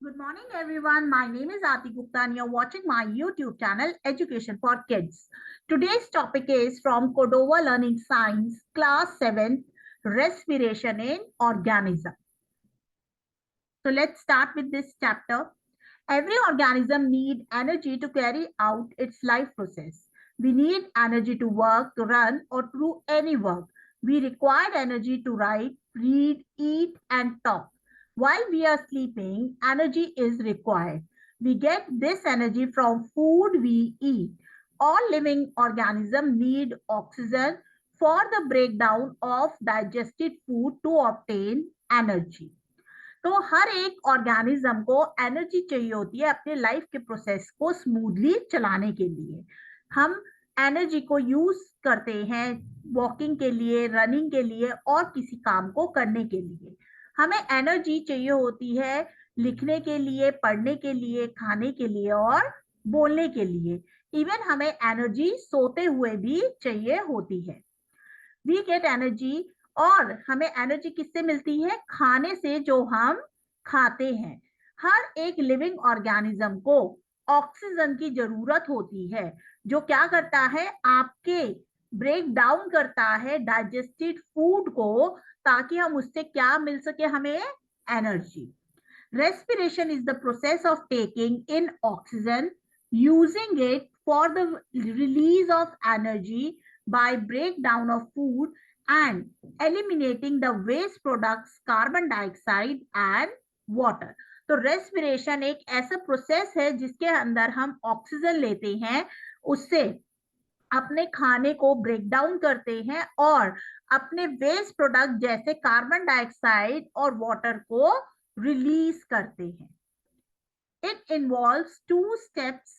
Good morning, everyone. My name is Aati Gupta, and you're watching my YouTube channel, Education for Kids. Today's topic is from Cordova Learning Science, Class 7, Respiration in Organism. So let's start with this chapter. Every organism needs energy to carry out its life process. We need energy to work, to run, or to do any work. We require energy to write, read, eat, and talk. While we are sleeping, energy is required. We get this energy from food we eat. All living organisms need oxygen for the breakdown of digested food to obtain energy. तो हर एक organism को energy चाहिए होती है अपने life के process को smoothly चलाने के लिए। हम एनर्जी को यूज करते हैं वॉकिंग के लिए, रनिंग के लिए और किसी काम को करने के लिए। हमें एनर्जी चाहिए होती है लिखने के लिए, पढ़ने के लिए, खाने के लिए और बोलने के लिए। इवन हमें एनर्जी सोते हुए भी चाहिए होती है। वी गेट एनर्जी, और हमें एनर्जी किससे मिलती है? खाने से, जो हम खाते हैं। हर एक लिविंग ऑर्गेनिज्म को ऑक्सीजन की जरूरत होती है, जो क्या करता है? आपके ब्रेक डाउन करता है डाइजेस्टेड फूड को, ताकि हम उससे क्या मिल सके? हमें energy. Respiration is the process of taking in oxygen, using it for the release of energy by breakdown of food and eliminating the waste products carbon dioxide and water. तो respiration एक ऐसा प्रोसेस है जिसके अंदर हम oxygen लेते हैं, उससे अपने खाने को ब्रेक डाउन करते हैं और अपने वेस्ट प्रोडक्ट जैसे कार्बन डाइऑक्साइड और वाटर को रिलीज करते हैं। It involves 2 steps,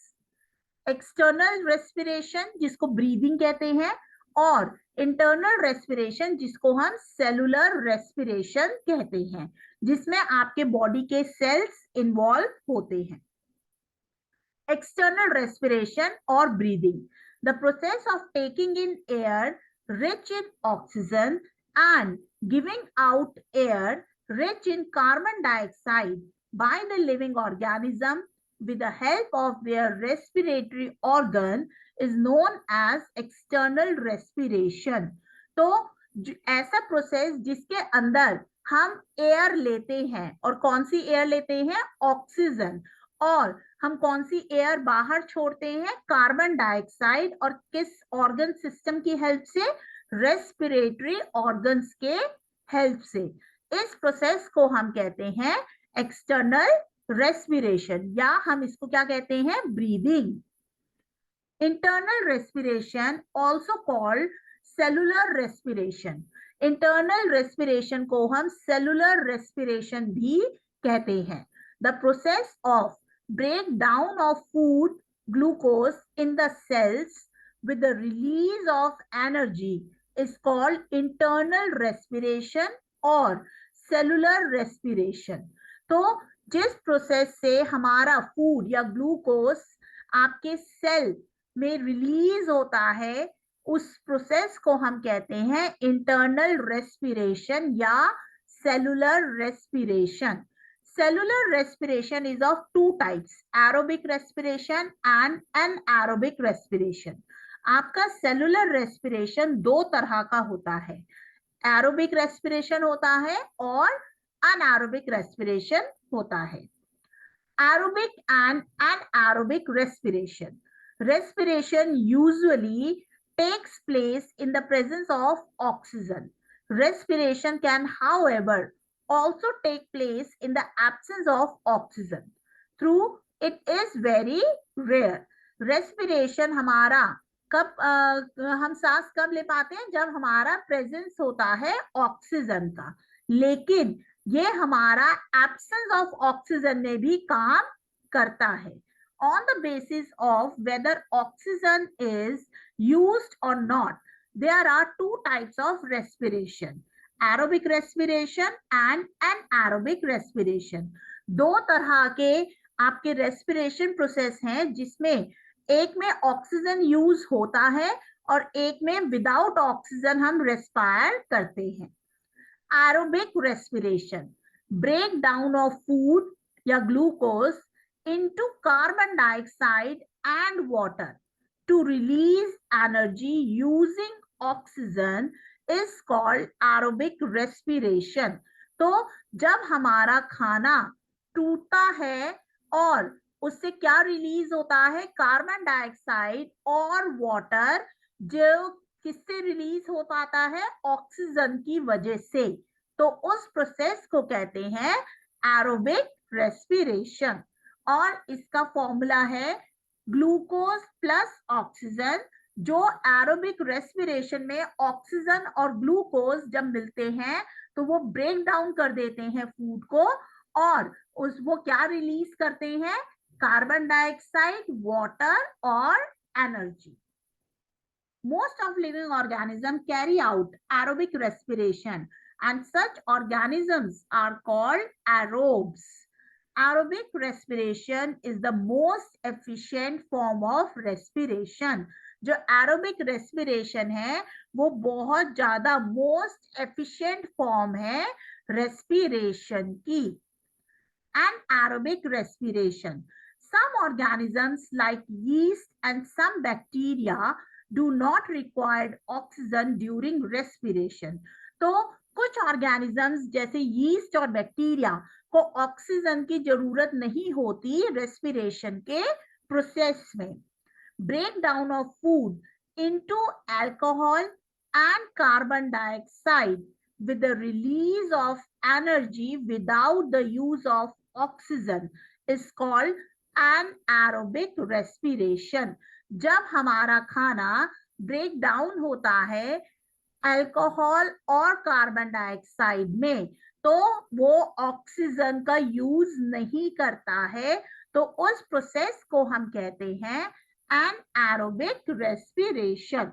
external respiration जिसको ब्रीदिंग कहते हैं, और इंटरनल रेस्पिरेशन जिसको हम सेलुलर रेस्पिरेशन कहते हैं, जिसमें आपके बॉडी के सेल्स इन्वॉल्व होते हैं। एक्सटर्नल रेस्पिरेशन और breathing, the process of taking in air rich in oxygen and giving out air rich in carbon dioxide by the living organism with the help of their respiratory organ is known as external respiration. तो ऐसा process जिसके अंदर हम air लेते हैं, और कौन सी air लेते हैं? ऑक्सीजन। और हम कौन सी एयर बाहर छोड़ते हैं? Carbon dioxide. और किस ऑर्गन सिस्टम की हेल्प से? रेस्पिरेटरी ऑर्गन्स के हेल्प से। इस प्रोसेस को हम कहते हैं एक्सटर्नल रेस्पिरेशन, या हम इसको क्या कहते हैं? Breathing. Internal respiration also called cellular respiration. Internal respiration को हम सेलुलर रेस्पिरेशन भी कहते हैं। The process of breakdown of food glucose in the cells with the release of energy is called internal respiration और cellular respiration. तो जिस process से हमारा फूड या ग्लूकोज आपके सेल में रिलीज होता है, उस प्रोसेस को हम कहते हैं इंटरनल रेस्पिरेशन या cellular respiration. Cellular respiration is of 2 types, aerobic respiration and anaerobic respiration. आपका cellular respiration 2 तरह का होता है, aerobic respiration होता है और anaerobic respiration होता है। Aerobic and anaerobic respiration. Respiration usually takes place in the presence of oxygen. Respiration can, however, also take place in the absence of oxygen. Through it is very rare. Respiration हमारा कब हम सांस कब ले पाते हैं? जब हमारा प्रेजेंस होता है ऑक्सीजन का, लेकिन ये हमारा एब्सेंस ऑफ ऑक्सीजन में भी काम करता है। On the basis of whether oxygen is used or not, there are 2 types of respiration. Aerobic respiration and anaerobic respiration. 2 तरह के आपके रेस्पिरेशन प्रोसेस हैं, जिसमें एक में ऑक्सीजन यूज होता है और एक में विदाउट ऑक्सीजन हम रेस्पायर करते हैं। Aerobic respiration, break down of food या glucose into carbon dioxide and water to release energy using oxygen is called aerobic respiration. तो जब हमारा खाना टूटता है और उससे क्या रिलीज होता है, कार्बन डाइऑक्साइड और वाटर, जो किससे रिलीज हो पाता है, ऑक्सीजन की वजह से। तो उस प्रोसेस को कहते हैं एरोबिक रेस्पिरेशन। और इसका फॉर्मूला है ग्लूकोज प्लस ऑक्सीजन। जो एरोबिक रेस्पिरेशन में ऑक्सीजन और ग्लूकोज जब मिलते हैं तो वो ब्रेक डाउन कर देते हैं फूड को, और वो क्या रिलीज करते हैं, कार्बन डाइऑक्साइड, वाटर और energy. Most of living organisms carry out aerobic respiration, and such organisms are called aerobes. Aerobic respiration is the most efficient form of respiration. जो aerobic respiration है वो बहुत ज्यादा most efficient form है respiration की। Anaerobic respiration. Some organisms like yeast and some bacteria do not require oxygen during respiration. तो कुछ organisms जैसे यीस्ट और बैक्टीरिया को ऑक्सीजन की जरूरत नहीं होती रेस्पिरेशन के प्रोसेस में। Break down of food into alcohol and carbon dioxide with the release of energy without the use of oxygen is called anaerobic respiration. जब हमारा खाना ब्रेक डाउन होता है अल्कोहल और कार्बन डाइऑक्साइड में, तो वो ऑक्सीजन का यूज नहीं करता है, तो उस प्रोसेस को हम कहते हैं एनाएरोबिक रेस्पिरेशन।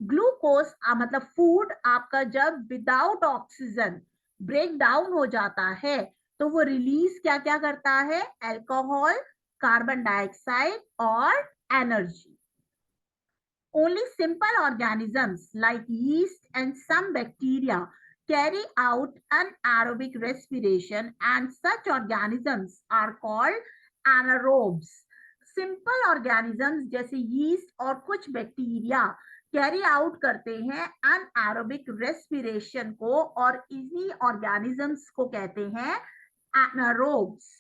ग्लूकोज मतलब फूड आपका जब विदाउट ऑक्सीजन ब्रेक डाउन हो जाता है तो वो रिलीज क्या क्या करता है, अल्कोहल, कार्बन डाइऑक्साइड और energy. Only simple organisms like yeast and some bacteria carry out anaerobic respiration, and such organisms are called anaerobes. Simple organisms जैसे yeast और कुछ बैक्टीरिया कैरी आउट करते हैं अनएरोबिक रेस्पिरेशन को, और इन्हीं ऑर्गेनिजम्स को कहते हैं anaerobes.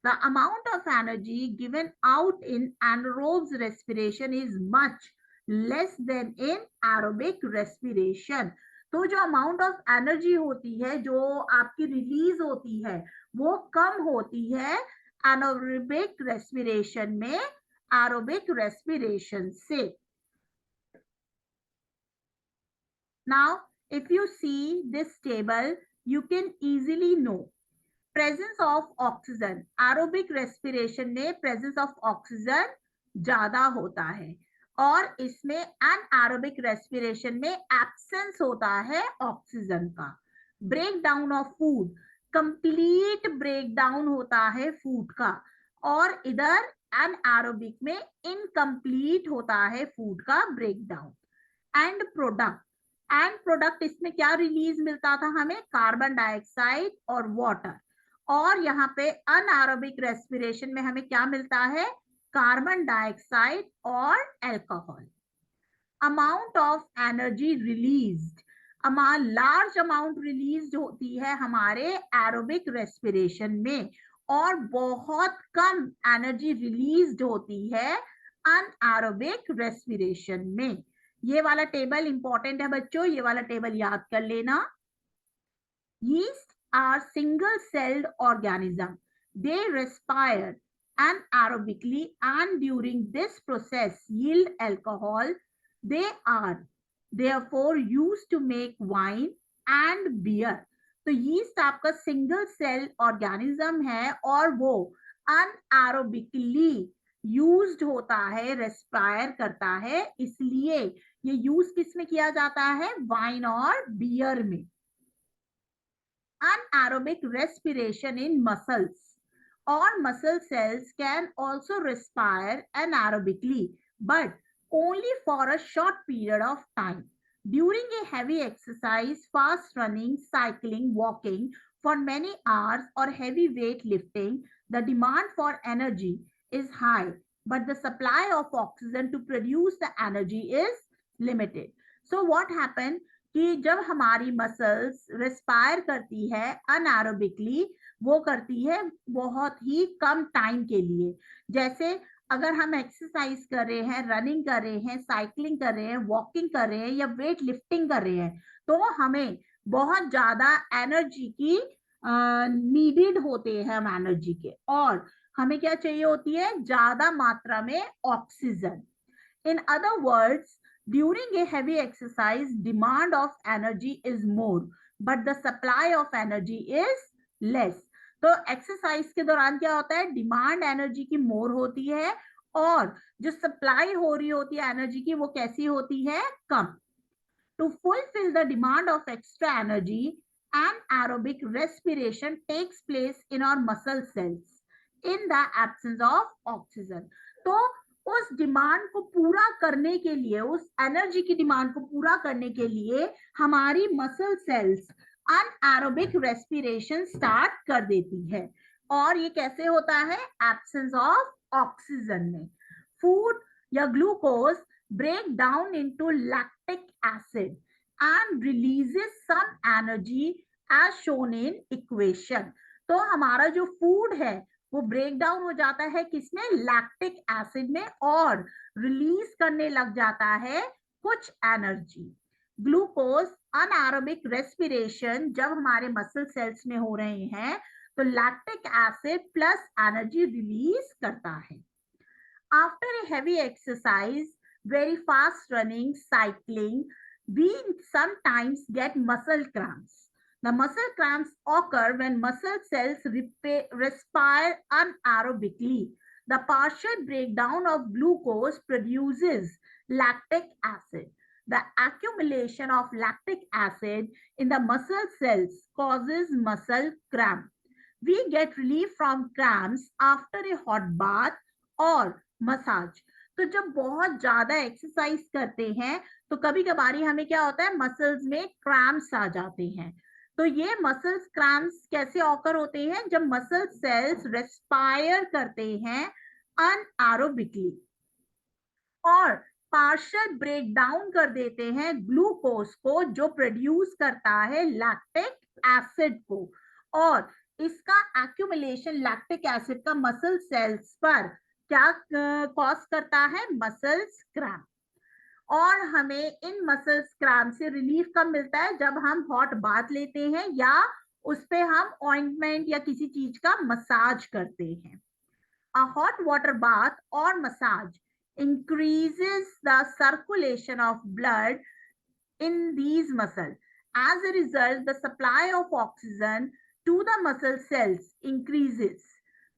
The amount of energy given out in anaerobes respiration is much less than in aerobic respiration. तो जो अमाउंट ऑफ एनर्जी होती है जो आपकी रिलीज होती है वो कम होती है anaerobic respiration में aerobic respiration से। Now, if you see this table, you can easily know presence of oxygen. Aerobic respiration में presence of oxygen ज्यादा होता है, और इसमें anaerobic respiration में absence होता है ऑक्सीजन का। breakdown of food, complete breakdown होता है फूड का, और इधर anaerobic में incomplete होता है फूड का breakdown। एंड प्रोडक्ट इसमें क्या रिलीज मिलता था हमें, कार्बन डाइऑक्साइड और वाटर, और यहाँ पे अनएरोबिक रेस्पिरेशन में हमें क्या मिलता है, कार्बन डाइऑक्साइड और alcohol. Amount of energy released, large amount release होती है हमारे एरोबिक रेस्पिरेशन में, और बहुत कम एनर्जी रिलीज होती है अनएरोबिक रेस्पिरेशन में। ये वाला टेबल इंपॉर्टेंट है बच्चों, ये वाला टेबल याद कर लेना। Yeast are single-celled organism. They respire anaerobically and during this process yield alcohol. They are therefore used to make wine and beer. तो yeast आपका सिंगल सेल ऑर्गेनिज्म है और वो अनएरोबिकली यूज्ड होता है, रेस्पायर करता है, इसलिए ये यूज किस में किया जाता है, वाइन और बियर में। Anaerobic respiration in muscles or muscle cells can also respire anaerobically, but only for a short period of time. During a heavy exercise, fast running, cycling, walking, For many hours or heavy weight lifting, the demand for energy is high, but the supply of oxygen to produce the energy is limited. So what happened कि जब हमारी muscles respire करती है anaerobically, वो करती है बहुत ही कम time के लिए. जैसे अगर हम एक्सरसाइज कर रहे हैं, रनिंग कर रहे हैं, साइकिलिंग कर रहे हैं, वॉकिंग कर रहे हैं या वेट लिफ्टिंग कर रहे हैं, तो हमें बहुत ज्यादा एनर्जी की नीडेड होते हैं हम एनर्जी के, और हमें क्या चाहिए होती है, ज्यादा मात्रा में oxygen. In other words, during a heavy exercise, demand of energy is more, but the supply of energy is less. तो एक्सरसाइज के दौरान क्या होता है, डिमांड एनर्जी की मोर होती है, और जो सप्लाई हो रही होती है एनर्जी की, वो कैसी होती है, कम. To fulfill the demand of extra energy, anaerobic respiration takes place in our muscle cells in the absence of oxygen. तो उस डिमांड को पूरा करने के लिए, उस एनर्जी की डिमांड को पूरा करने के लिए हमारी muscle cells anaerobic respiration start कर देती है. और ये कैसे होता है, एब्सेंस ऑफ ऑक्सीजन में. फूड या glucose break down into lactic acid and releases some energy as shown in equation. तो हमारा जो फूड है वो ब्रेक डाउन हो जाता है किसमें, लैक्टिक एसिड में, और रिलीज करने लग जाता है कुछ एनर्जी. ग्लूकोज अनएरोबिक रेस्पिरेशन जब हमारे मसल सेल्स में हो रहे हैं तो lactic acid plus energy release करता है. After a heavy exercise, very fast running, cycling, we sometimes get muscle cramps. The muscle cramps occur when muscle cells respire anaerobically. The partial breakdown of glucose produces lactic acid. The accumulation of lactic acid in the muscle cells causes muscle cramp. We get relief from cramps after a hot bath or massage. तो जब बहुत ज्यादा exercise करते हैं तो कभी कभारी हमें क्या होता है, मसल्स में क्रैम्प्स आ जाते हैं. तो ये मसल्स क्रैम्प्स कैसे ऑकर होते हैं, जब मसल सेल्स रेस्पायर करते हैं अनएरोबिकली और पार्शियल ब्रेक डाउन कर देते हैं ग्लूकोज को, जो प्रोड्यूस करता है लैक्टिक एसिड को, और इसका एक्यूमुलेशन लैक्टिक एसिड का मसल सेल्स पर क्या कॉज करता है, मसल्स क्रैम्प. और हमें इन मसल्स क्रैम्प से रिलीफ कब मिलता है, जब हम हॉट बाथ लेते हैं या उस पे हम ऑइंटमेंट या किसी चीज का मसाज करते हैं. अ हॉट वाटर बाथ और massage increases the circulation of blood in these muscles. As a result, the supply of oxygen to the muscle cells increases.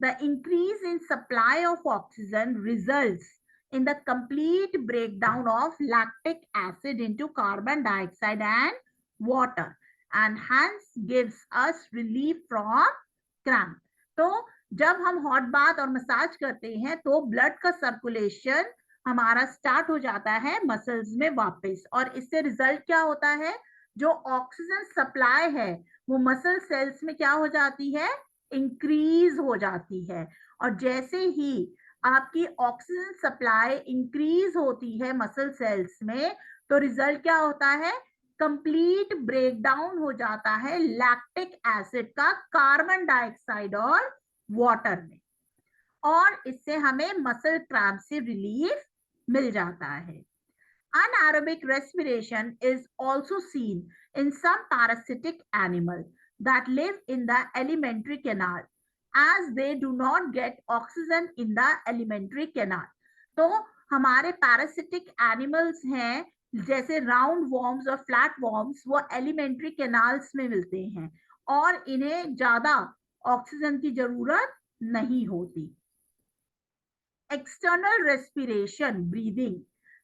The increase in supply of oxygen results in the complete breakdown of lactic acid into carbon dioxide and water, and hence gives us relief from cramp. तो जब हम hot bath और massage करते हैं तो blood का circulation हमारा start हो जाता है मसल्स में वापस, और इससे रिजल्ट क्या होता है, जो ऑक्सीजन सप्लाई है वो मसल सेल्स में क्या हो जाती है, इंक्रीज हो जाती है. और जैसे ही आपकी ऑक्सीजन सप्लाई इंक्रीज होती है मसल सेल्स में, तो रिजल्ट क्या होता है, कंप्लीट ब्रेकडाउन हो जाता है लैक्टिक एसिड का कार्बन डाइऑक्साइड और वाटर में, और इससे हमें मसल क्रैम्प से रिलीफ मिल जाता है. Anaerobic respiration is also seen in some parasitic animals that live in the alimentary canal, as they do not get oxygen in the alimentary canal. तो हमारे parasitic animals हैं जैसे राउंड वॉर्म्स और flat worms, वो elementary canals में मिलते हैं और इन्हें ज्यादा ऑक्सीजन की जरूरत नहीं होती. External respiration, breathing.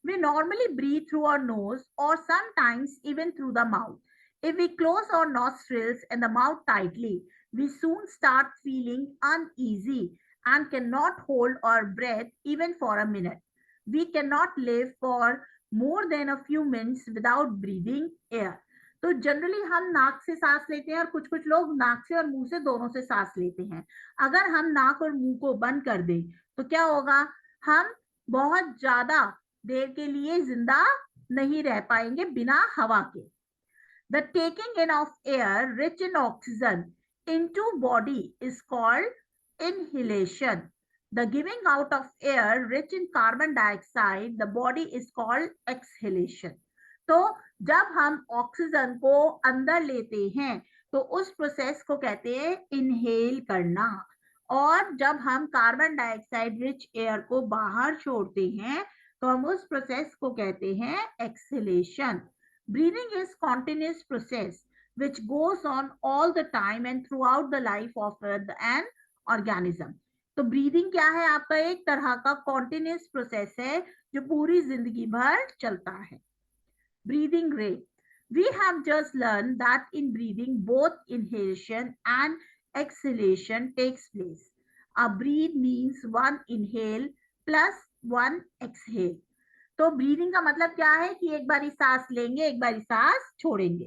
We normally breathe through our nose or sometimes even through the mouth. If we close our nostrils and the mouth tightly, we soon start feeling uneasy and cannot hold our breath even for a minute. We cannot live for more than a few minutes without breathing air. तो generally हम नाक से सांस लेते हैं और कुछ कुछ लोग नाक से और मुंह से दोनों से सांस लेते हैं। अगर हम नाक और मुंह को बंद कर दें तो क्या होगा, हम बहुत ज्यादा देर के लिए जिंदा नहीं रह पाएंगे बिना हवा के। The taking in of air rich in oxygen into body is called inhalation. The giving out of air rich in carbon dioxide, the body is called exhalation. तो जब हम ऑक्सीजन को अंदर लेते हैं तो उस प्रोसेस को कहते हैं इनहेल करना, और जब हम कार्बन डाइऑक्साइड रिच एयर को बाहर छोड़ते हैं तो हम उस प्रोसेस को कहते हैं exhalation. Breathing is continuous process which goes on all the time and throughout the life of an organism. तो ब्रीदिंग क्या है, आपका एक तरह का कॉन्टिन्यूस प्रोसेस है जो पूरी जिंदगी भर चलता है। Breathing rate. We have just learned that in breathing both inhalation and exhalation takes place. A breathe means one inhale plus one exhale. तो ब्रीदिंग का मतलब क्या है कि एक बारी सांस लेंगे, एक बारी सांस छोड़ेंगे।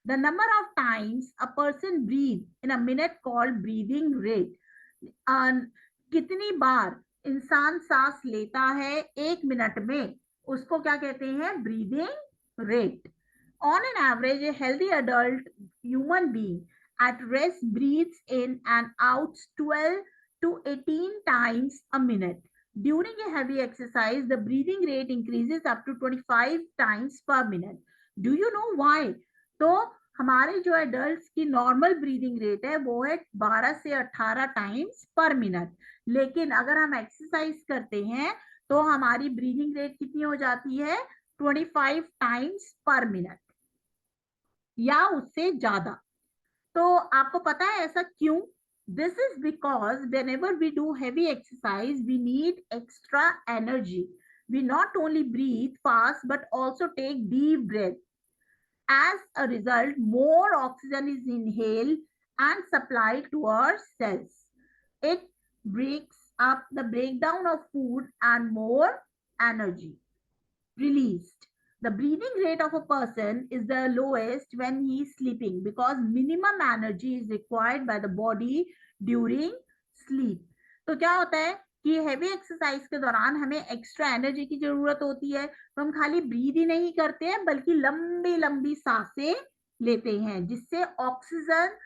The number of times a person breathe in a minute called breathing rate. कितनी बार इंसान सांस लेता है एक मिनट में, उसको क्या कहते हैं, breathing rate. On an average, a healthy adult human being at rest breathes in and out 12 to 18 times a minute. During a heavy exercise, the breathing rate increases up to 25 times per minute. Do you know why? तो हमारे जो adults की normal breathing rate है वो है 12 से 18 times पर minute, लेकिन अगर हम एक्सरसाइज करते हैं तो हमारी ब्रीदिंग रेट कितनी हो जाती है, 25 टाइम्स पर मिनट या उससे ज्यादा। तो आपको पता है ऐसा क्यों? This is because whenever we do heavy exercise, we need extra energy. We not only breathe fast but also take deep breath. As a result, more oxygen is inhaled and supplied to our cells. It breaks up the breakdown of food and more energy released. The breathing rate of a person is the lowest when he is sleeping because minimum energy is required by the body during sleep. तो क्या होता है कि heavy exercise के दौरान हमें extra energy की जरूरत होती है, तो हम खाली ब्रीद ही नहीं करते हैं बल्कि लंबी लंबी सांसें लेते हैं जिससे ऑक्सीजन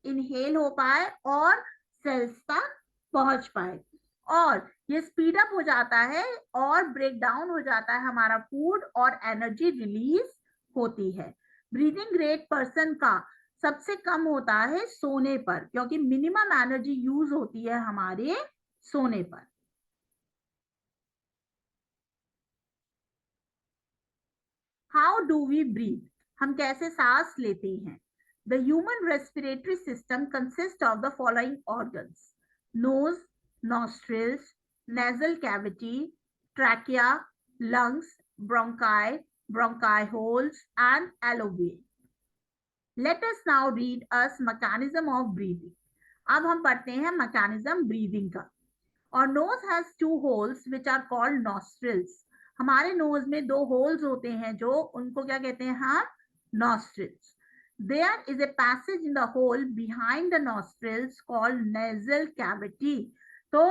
इनहेल हो पाए और सेल्स तक पहुंच पाए, और ये स्पीड अप हो जाता है और ब्रेक डाउन हो जाता है हमारा फूड और एनर्जी रिलीज होती है। ब्रीदिंग रेट पर्सन का सबसे कम होता है सोने पर, क्योंकि मिनिमम एनर्जी यूज होती है हमारे सोने पर। हाउ डू वी ब्रीथ, हम कैसे सांस लेते हैं? The human respiratory system consist of the following organs: nose, nostrils, nasal cavity, trachea, lungs, bronchi, bronchi holes, and alveoli. Let us now read us mechanism of breathing. अब हम पढ़ते हैं mechanism breathing का। और nose has two holes which are called nostrils. हमारे nose में दो holes होते हैं जो उनको क्या कहते हैं हम, nostrils. There is a passage in the hole behind the nostrils called nasal cavity. तो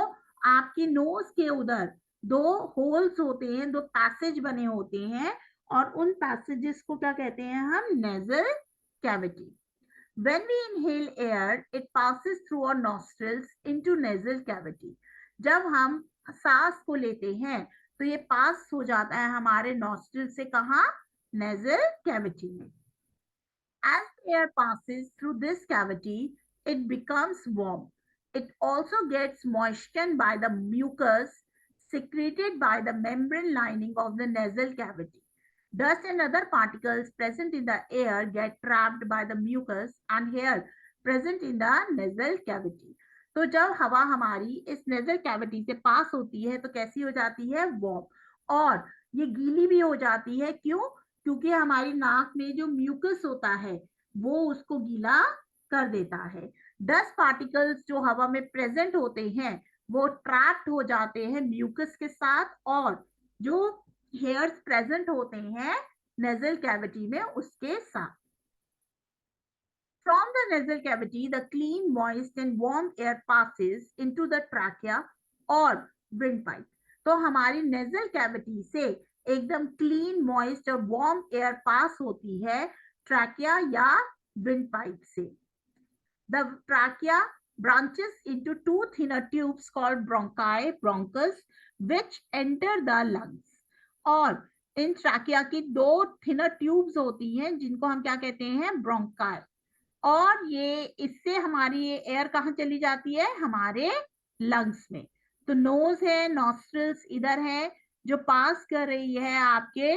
आपकी नोज के उधर दो होल्स होते हैं, दो पैसेज बने होते हैं, और उन पैसेजेस को क्या कहते हैं हम, nasal cavity. When we inhale air, it passes through our nostrils into nasal cavity. जब हम सांस को लेते हैं तो ये पास हो जाता है हमारे नॉस्ट्रिल से, कहाँ, नेजल कैविटी में. As the air passes through this cavity, it becomes warm. It also gets moistened by the mucus secreted by the membrane lining of the nasal cavity. Dust and other particles present in the air get trapped by the mucus and air present in the nasal cavity. तो जब हवा हमारी इस nasal cavity से पास होती है तो कैसी हो जाती है, वार्म, और ये गीली भी हो जाती है। क्यों? क्योंकि हमारी नाक में जो म्यूकस होता है वो उसको गीला कर देता है। डस्ट पार्टिकल्स जो हवा में प्रेजेंट होते हैं वो ट्रैप्ड हो जाते हैं म्यूकस के साथ, और जो हेयर्स प्रेजेंट होते हैं नेजल कैविटी में उसके साथ। From the nasal cavity, the clean, moist and warm air passes into the trachea or windpipe. तो हमारी nasal cavity से एकदम clean, moist और warm air pass होती है trachea या windpipe से. The trachea branches into two thinner tubes called bronchi, bronchus, which enter the lungs. और इन trachea की दो thinner tubes होती हैं जिनको हम क्या कहते हैं, bronchi. और ये इससे हमारी ये एयर कहाँ चली जाती है, हमारे लंग्स में. तो नोज है, नॉस्ट्रल्स इधर है जो पास कर रही है आपके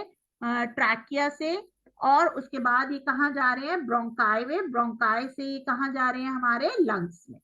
ट्रैकिया से, और उसके बाद ये कहाँ जा रहे हैं, ब्रोंकाई में. ब्रोंकाई से ये कहाँ जा रहे हैं, हमारे लंग्स में.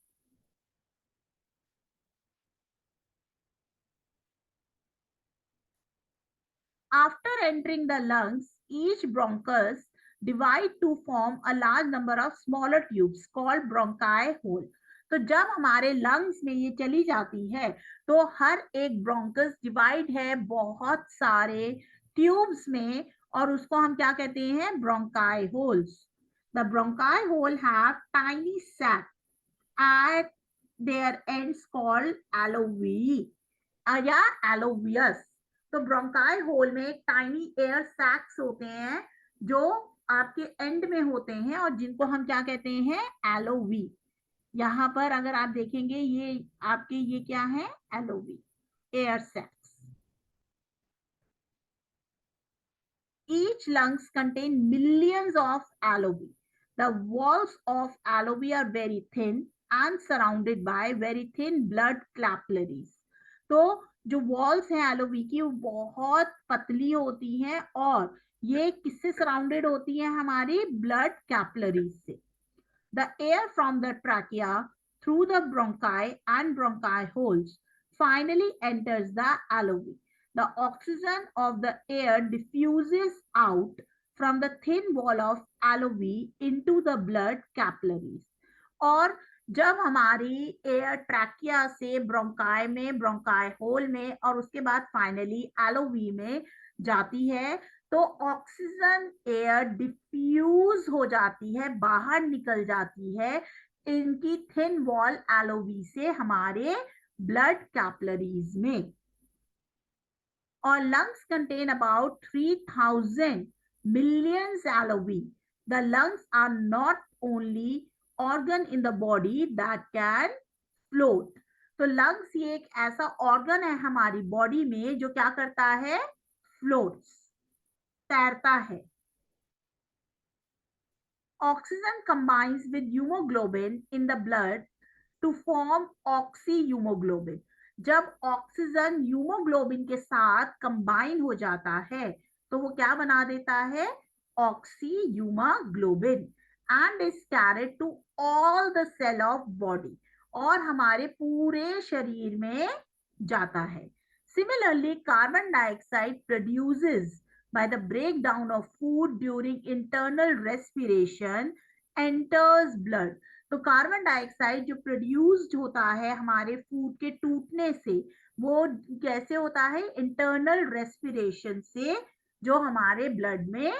After entering the lungs, each bronchus divide to form a large number of smaller tubes called bronchi hole. तो जब हमारे लंग्स में ये चली जाती है तो हर एक ब्रोंकस डिवाइड है बहुत सारे ट्यूब्स में, और उसको हम क्या कहते हैं, bronchioles. The bronchioles have tiny sac at their ends called alveoli या alveolus. तो ब्रोंकाई होल में टाइनी एयर सैक्स होते हैं जो आपके एंड में होते हैं और जिनको हम क्या कहते हैं, एलोवी. यहाँ पर अगर आप देखेंगे ये आपके ये क्या है, alveoli air sacs. Each lungs contain millions of alveoli. The walls of alveoli are very thin and surrounded by very thin blood capillaries. तो जो वॉल्स हैं एलोवी की वो बहुत पतली होती हैं और ये किससे सराउंडेड होती हैं, हमारी ब्लड कैपिलरीज से. The air from the trachea through the bronchi and bronchi holes finally enters the alveoli. The oxygen of the air diffuses out from the thin wall of alveoli into the blood capillaries. और जब हमारी air trachea से bronchi में, bronchi whole में और उसके बाद finally एलोवी में जाती है तो ऑक्सीजन एयर डिफ्यूज हो जाती है, बाहर निकल जाती है इनकी थिन वॉल एलोवी से हमारे ब्लड कैपिलरीज में. और lungs contain about 3000 millions alveoli. The lungs are not only organ in the body that can float. तो लंग्स ये एक ऐसा ऑर्गन है हमारी बॉडी में जो क्या करता है, फ्लोट्स, तैरता है. Oxygen combines with hemoglobin in the blood to form oxyhemoglobin. जब ऑक्सीजन ह्यूमोग्लोबिन के साथ कंबाइन हो जाता है तो वो क्या बना देता है, oxyhemoglobin, and is carried to all the cell of body. और हमारे पूरे शरीर में जाता है. Similarly, carbon dioxide produces by the breakdown of food during internal respiration enters blood. तो कार्बन डाइऑक्साइड जो प्रोड्यूस्ड होता है हमारे फूड के टूटने से वो कैसे होता है, इंटरनल रेस्पिरेशन से जो हमारे ब्लड में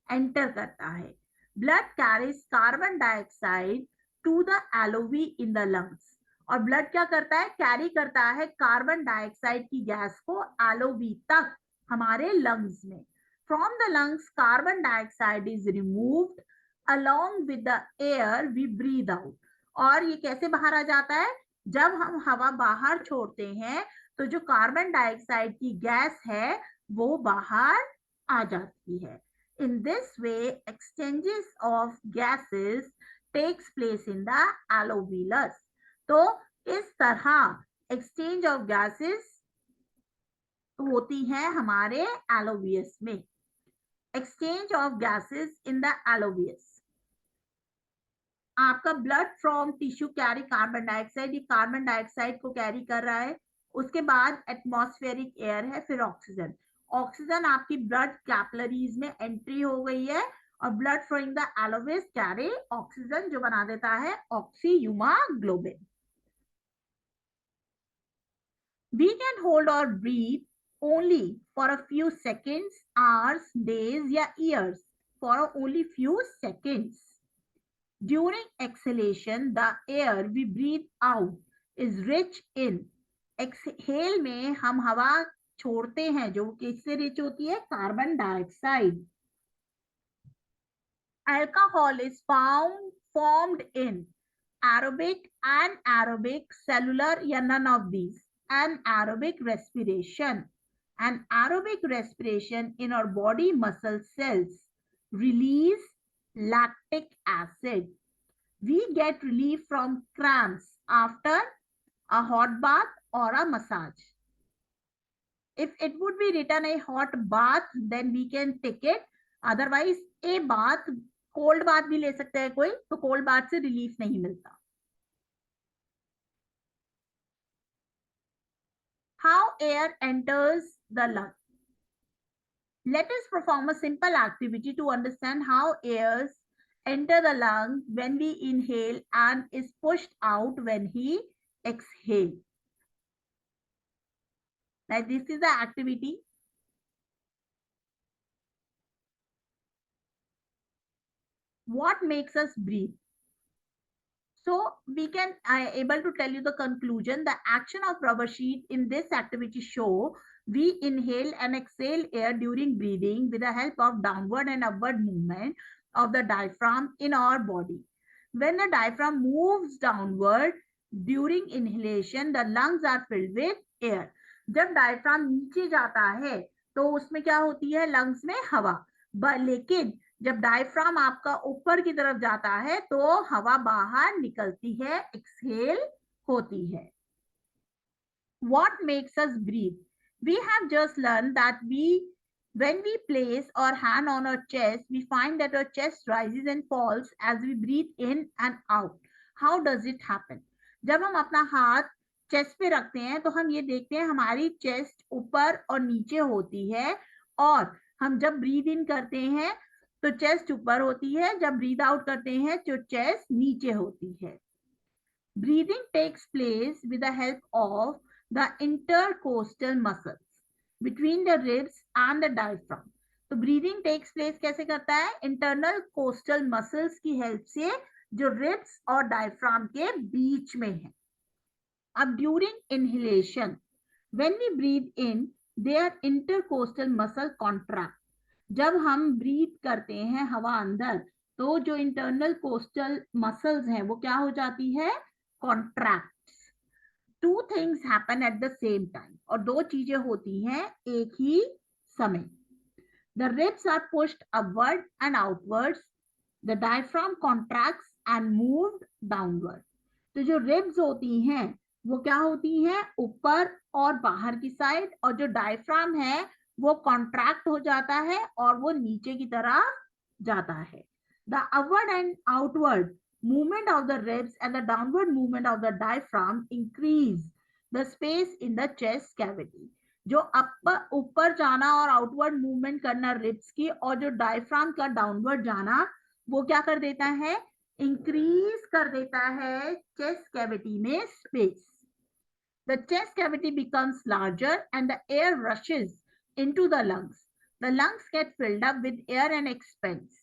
एंटर करता है. Blood carries carbon dioxide to the alveoli in the lungs. और ब्लड क्या करता है, कैरी करता है कार्बन डाइऑक्साइड की गैस को एलोवी तक हमारे लंग्स में. From the lungs, carbon dioxide is removed along with the air we breathe out. और ये कैसे बाहर आ जाता है, जब हम हवा बाहर छोड़ते हैं तो जो कार्बन डाइऑक्साइड की गैस है वो बाहर आ जाती है. In this way, exchanges of gases takes place in the alveolus. तो इस तरह exchange of gases होती है हमारे alveolus में. Exchange of gases in the alveolus. आपका blood from tissue carry carbon dioxide, ये कार्बन डाइऑक्साइड को कैरी कर रहा है. उसके बाद एटमॉस्फेरिक एयर है, फिर ऑक्सीजन. ऑक्सीजन आपकी ब्लड कैपिलरीज में एंट्री हो गई है और blood flowing the alveoli carry oxygen जो बना देता है oxyhemoglobin. We can hold or breathe only for a few seconds, hours, days या years, for only few seconds. During exhalation, the air we breathe out is rich in. Exhale में हम हवा छोड़ते हैं जो किससे रिच होती है? Carbon dioxide. Alcohol is formed in aerobic, anaerobic, cellular या none of these. Anaerobic respiration. An aerobic respiration in our body muscle cells release lactic acid. We get relief from cramps after a hot bath or a massage. If it would be written a hot bath, then we can take it. Otherwise, a bath, cold bath भी ले सकते हैं कोई, तो cold bath से relief नहीं मिलता. How air enters the lung? Let us perform a simple activity to understand how airs enter the lung when we inhale and is pushed out when we exhale. Now, this is the activity. What makes us breathe? So we can able to tell you the conclusion. The action of rubber sheet in this activity show we inhale and exhale air during breathing with the help of downward and upward movement of the diaphragm in our body. When the diaphragm moves downward during inhalation, the lungs are filled with air. जब diaphragm नीचे जाता है तो उसमें क्या होती है? lungs में हवा. लेकिन जब डायफ्राम आपका ऊपर की तरफ जाता है तो हवा बाहर निकलती है, एक्सहेल होती है. What makes us breathe? We have just learned that when we place our hand on our chest, we find that our chest rises and falls as we breathe in and out. How does it happen? जब हम अपना हाथ chest पे रखते हैं तो हम ये देखते हैं हमारी चेस्ट ऊपर और नीचे होती है, और हम जब ब्रीद इन करते हैं तो चेस्ट ऊपर होती है, जब ब्रीद आउट करते हैं तो चेस्ट नीचे होती है. Breathing takes place with the help of the intercostal muscles between the ribs and the diaphragm. तो breathing takes place कैसे करता है? Internal coastal muscles की help से जो ribs और diaphragm के बीच में है. अब during inhalation, when we breathe in, their intercostal muscle contract. जब हम ब्रीथ करते हैं हवा अंदर तो जो इंटरनल कोस्टल मसल्स हैं वो क्या हो जाती है? Contracts. Two things happen at the same time, और दो चीजें होती हैं एक ही समय. The ribs are pushed upward and outwards. The diaphragm contracts and moved downward. तो जो रिब्स होती हैं वो क्या होती हैं? ऊपर और बाहर की साइड, और जो डायफ्राम है वो कॉन्ट्रैक्ट हो जाता है और वो नीचे की तरफ जाता है. The upward and outward movement of the ribs and the downward movement of the diaphragm increase the space in the chest cavity. जो ऊपर जाना और आउटवर्ड मूवमेंट करना रिब्स की, और जो डायफ्राम का डाउनवर्ड जाना, वो क्या कर देता है? इंक्रीज कर देता है चेस्ट कैविटी में space. The chest cavity becomes larger and the air rushes into the lungs. The lungs get filled up with air and expands.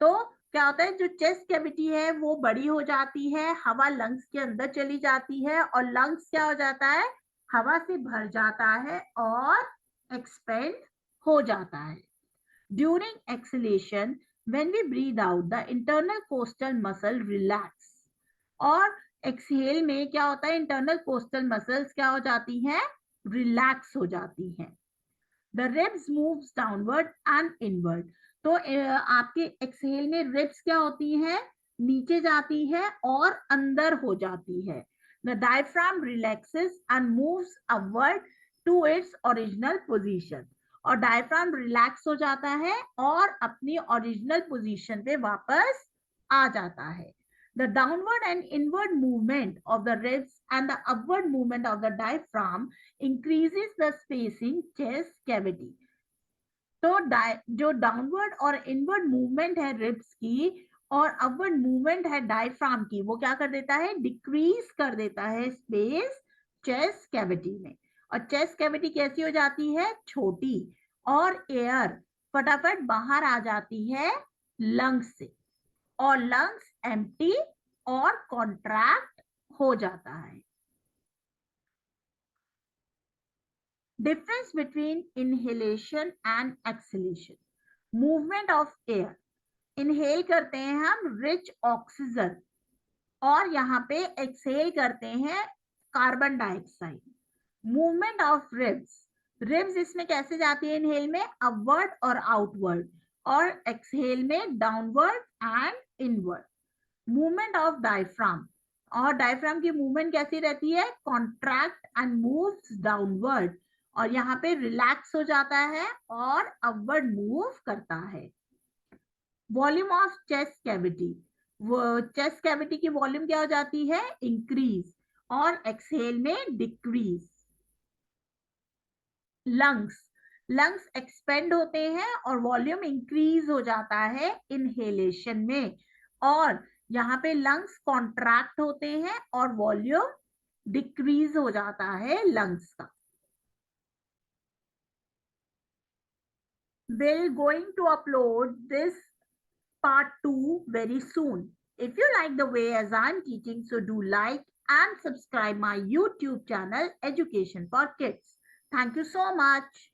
तो क्या होता है? जो चेस्ट कैविटी है वो बड़ी हो जाती है, हवा लंग्स के अंदर चली जाती है, और लंग्स क्या हो जाता है? हवा से भर जाता है और एक्सपेंड हो जाता है. During exhalation, when we breathe out, the internal coastal muscle relax. और एक्सहेल में क्या होता है? इंटरनल कोस्टल मसल्स क्या हो जाती हैं? रिलैक्स हो जाती हैं. The ribs moves downward and inward. तो आपके एक्सहेल में रिब्स क्या होती हैं? नीचे जाती है और अंदर हो जाती है. The diaphragm relaxes and moves upward to its original position. और डायफ्राम रिलैक्स हो जाता है और अपनी ओरिजिनल पोजीशन पे वापस आ जाता है. The downward and inward movement of the ribs and the upward movement of the diaphragm increases the space in chest cavity. तो जो डाउनवर्ड और इनवर्ड मूवमेंट है रिब्स की और अपवर्ड मूवमेंट है डायफ्राम की, वो क्या कर देता है? डिक्रीज कर देता है स्पेस चेस्ट कैविटी में. और चेस्ट कैविटी कैसी हो जाती है, छोटी, और एयर फटाफट बाहर आ जाती है लंग्स से, और लंग्स एम्प्टी और कॉन्ट्रैक्ट हो जाता है। Difference between inhalation and exhalation, movement of air. Inhale करते हैं हम रिच ऑक्सीजन, और यहाँ पे एक्सहेल करते हैं carbon dioxide. Movement of ribs, ribs इसमें कैसे जाती है इनहेल में, अपवर्ड और आउटवर्ड, और एक्सहेल में downward and inward. Movement of diaphragm, और डायफ्राम की मूवमेंट कैसी रहती है, कॉन्ट्रैक्ट एंड मूव्स डाउनवर्ड, और यहाँ पे रिलैक्स हो जाता है और अपवर्ड मूव करता है। वॉल्यूम ऑफ चेस्ट कैविटी, वो चेस्ट कैविटी की वॉल्यूम क्या हो जाती है, इंक्रीज, और एक्सहेल में डिक्रीज। लंग्स, लंग्स एक्सपेंड होते हैं और वॉल्यूम इंक्रीज हो जाता है इनहेलेशन में, और यहाँ पे लंग्स कॉन्ट्रैक्ट होते हैं और वॉल्यूम डिक्रीज हो जाता है लंग्स का। We're going to upload this part 2 very soon. If you like the way as I'm teaching, so do like and subscribe my YouTube channel Education for Kids. Thank you so much.